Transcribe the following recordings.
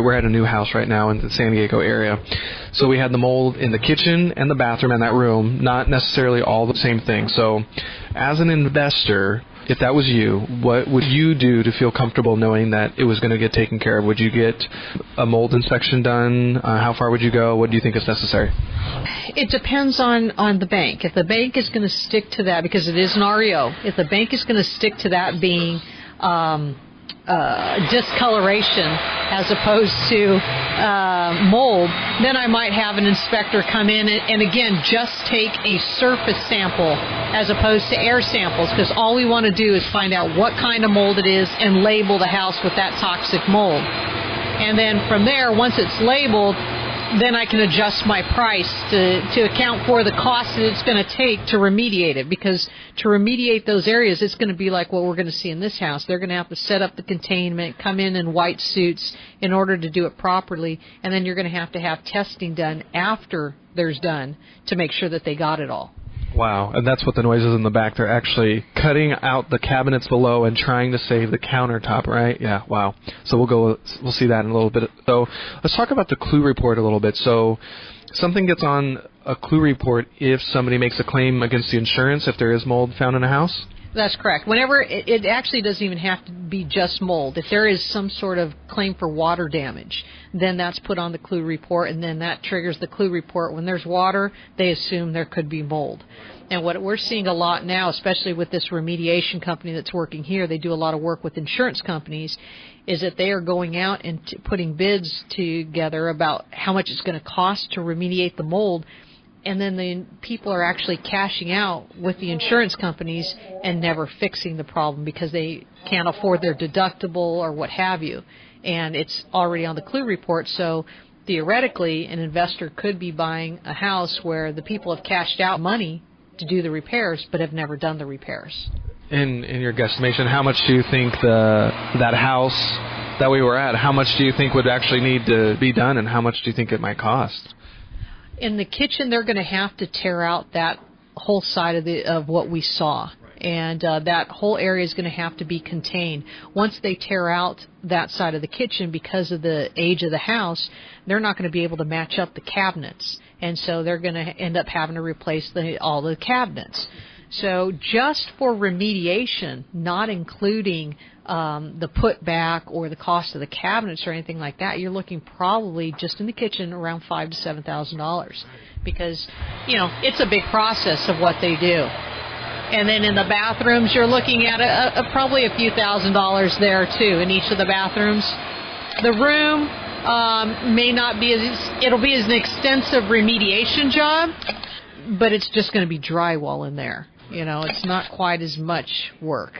We're at a new house right now in the San Diego area. So we had the mold in the kitchen and the bathroom and that room, not necessarily all the same thing. So as an investor, if that was you, what would you do to feel comfortable knowing that it was going to get taken care of? Would you get a mold inspection done? How far would you go? What do you think is necessary? It depends on the bank. If the bank is going to stick to that, because it is an REO, if the bank is going to stick to that being discoloration as opposed to mold, then I might have an inspector come in and again just take a surface sample as opposed to air samples, because all we want to do is find out what kind of mold it is and label the house with that toxic mold. And then from there, once it's labeled, then I can adjust my price to account for the cost that it's going to take to remediate it. Because to remediate those areas, it's going to be like what we're going to see in this house. They're going to have to set up the containment, come in white suits in order to do it properly, and then you're going to have testing done after there's done to make sure that they got it all. Wow, and that's what the noise is in the back. They're actually cutting out the cabinets below and trying to save the countertop, right? Yeah, wow. So we'll see that in a little bit. So let's talk about the clue report a little bit. So something gets on a clue report if somebody makes a claim against the insurance if there is mold found in a house? That's correct. Whenever it actually doesn't even have to be just mold. If there is some sort of claim for water damage, then that's put on the clue report, and then that triggers the clue report. When there's water, they assume there could be mold. And what we're seeing a lot now, especially with this remediation company that's working here, they do a lot of work with insurance companies, is that they are going out and putting bids together about how much it's going to cost to remediate the mold. And then the people are actually cashing out with the insurance companies and never fixing the problem because they can't afford their deductible or what have you. And it's already on the clue report, so theoretically an investor could be buying a house where the people have cashed out money to do the repairs but have never done the repairs. In your guesstimation, how much do you think that house that we were at, how much do you think would actually need to be done, and how much do you think it might cost? In the kitchen, they're going to have to tear out that whole side of what we saw. And that whole area is going to have to be contained. Once they tear out that side of the kitchen, because of the age of the house, they're not going to be able to match up the cabinets. And so they're going to end up having to replace all the cabinets. So just for remediation, not including the putback or the cost of the cabinets or anything like that, you're looking probably just in the kitchen around $5,000 to $7,000, because it's a big process of what they do. And then in the bathrooms, you're looking at probably a few $1,000s there too in each of the bathrooms. The room may not be it'll be an extensive remediation job, but it's just going to be drywall in there. It's not quite as much work.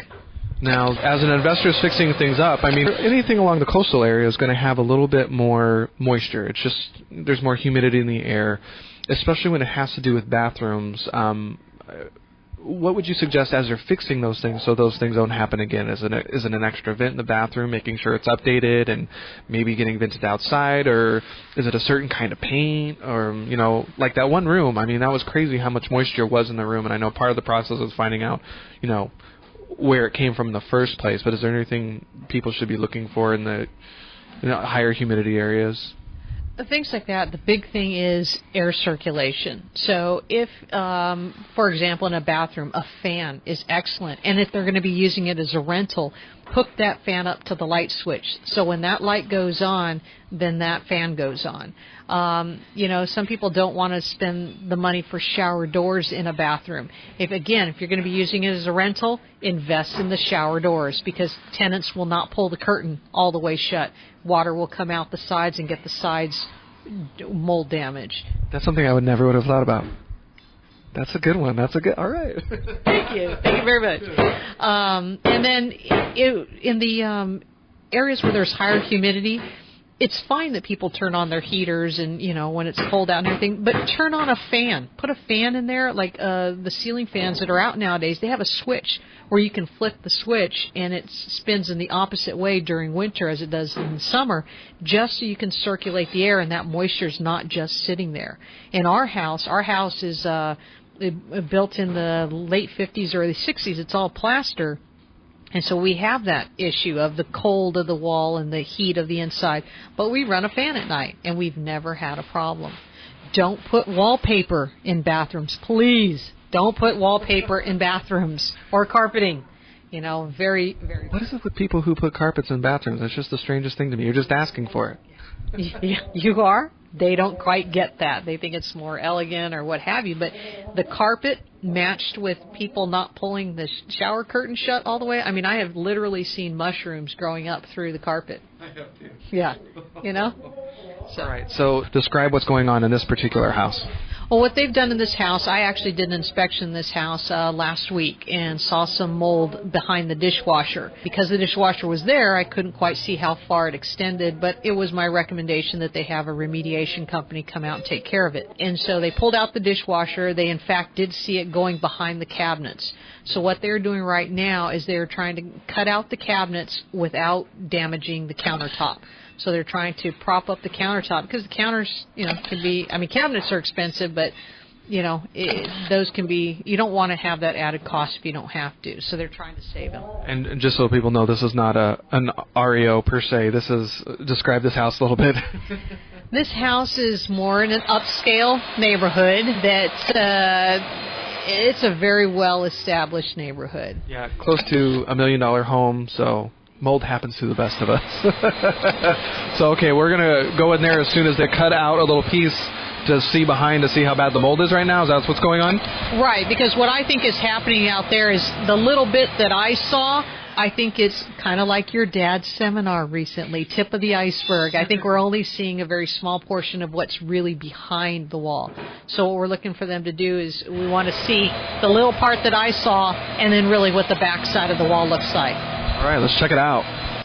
Now, as an investor is fixing things up, I mean, anything along the coastal area is going to have a little bit more moisture. It's just there's more humidity in the air, especially when it has to do with bathrooms. What would you suggest as you're fixing those things so those things don't happen again? Is it an extra vent in the bathroom, making sure it's updated and maybe getting vented outside, or is it a certain kind of paint, or, like that one room? I mean, that was crazy how much moisture was in the room, and I know part of the process is finding out, where it came from in the first place, but is there anything people should be looking for in the higher humidity areas? Things like that, the big thing is air circulation. So if, for example, in a bathroom, a fan is excellent, and if they're going to be using it as a rental, hook that fan up to the light switch. So when that light goes on, then that fan goes on. Some people don't want to spend the money for shower doors in a bathroom. If you're going to be using it as a rental, invest in the shower doors, because tenants will not pull the curtain all the way shut. Water will come out the sides and get the sides mold damage. That's something I would never have thought about. That's a good one. All right. Thank you very much. And then in the areas where there's higher humidity, it's fine that people turn on their heaters and, when it's cold out and everything, but turn on a fan. Put a fan in there, like the ceiling fans that are out nowadays. They have a switch where you can flip the switch and it spins in the opposite way during winter as it does in summer, just so you can circulate the air and that moisture is not just sitting there. In our house is built in the late 50s, early 60s. It's all plaster. And so we have that issue of the cold of the wall and the heat of the inside. But we run a fan at night, and we've never had a problem. Don't put wallpaper in bathrooms, please. Don't put wallpaper in bathrooms or carpeting. You know, very, very... What is it with people who put carpets in bathrooms? It's just the strangest thing to me. You're just asking for it. You are? They don't quite get that. They think it's more elegant or what have you. But the carpet matched with people not pulling the shower curtain shut all the way. I mean, I have literally seen mushrooms growing up through the carpet. I have too. Yeah. You know? All right. So describe what's going on in this particular house. Well, what they've done in this house, I actually did an inspection in this house last week and saw some mold behind the dishwasher. Because the dishwasher was there, I couldn't quite see how far it extended, but it was my recommendation that they have a remediation company come out and take care of it. And so they pulled out the dishwasher. They, in fact, did see it going behind the cabinets. So what they're doing right now is they're trying to cut out the cabinets without damaging the countertop. So they're trying to prop up the countertop because the counters, you know, can be, I mean, cabinets are expensive, but, you know, those can be, you don't want to have that added cost if you don't have to. So they're trying to save them. And just so people know, this is not an REO per se. This is, describe this house a little bit. This house is more in an upscale neighborhood that, it's a very well-established neighborhood. Yeah, close to $1 million home, so... Mold happens to the best of us. So, okay, we're going to go in there as soon as they cut out a little piece to see behind to see how bad the mold is right now. Is that what's going on? Right, because what I think is happening out there is the little bit that I saw, I think it's kind of like your dad's seminar recently, tip of the iceberg. I think we're only seeing a very small portion of what's really behind the wall. So what we're looking for them to do is we want to see the little part that I saw and then really what the back side of the wall looks like. All right, let's check it out.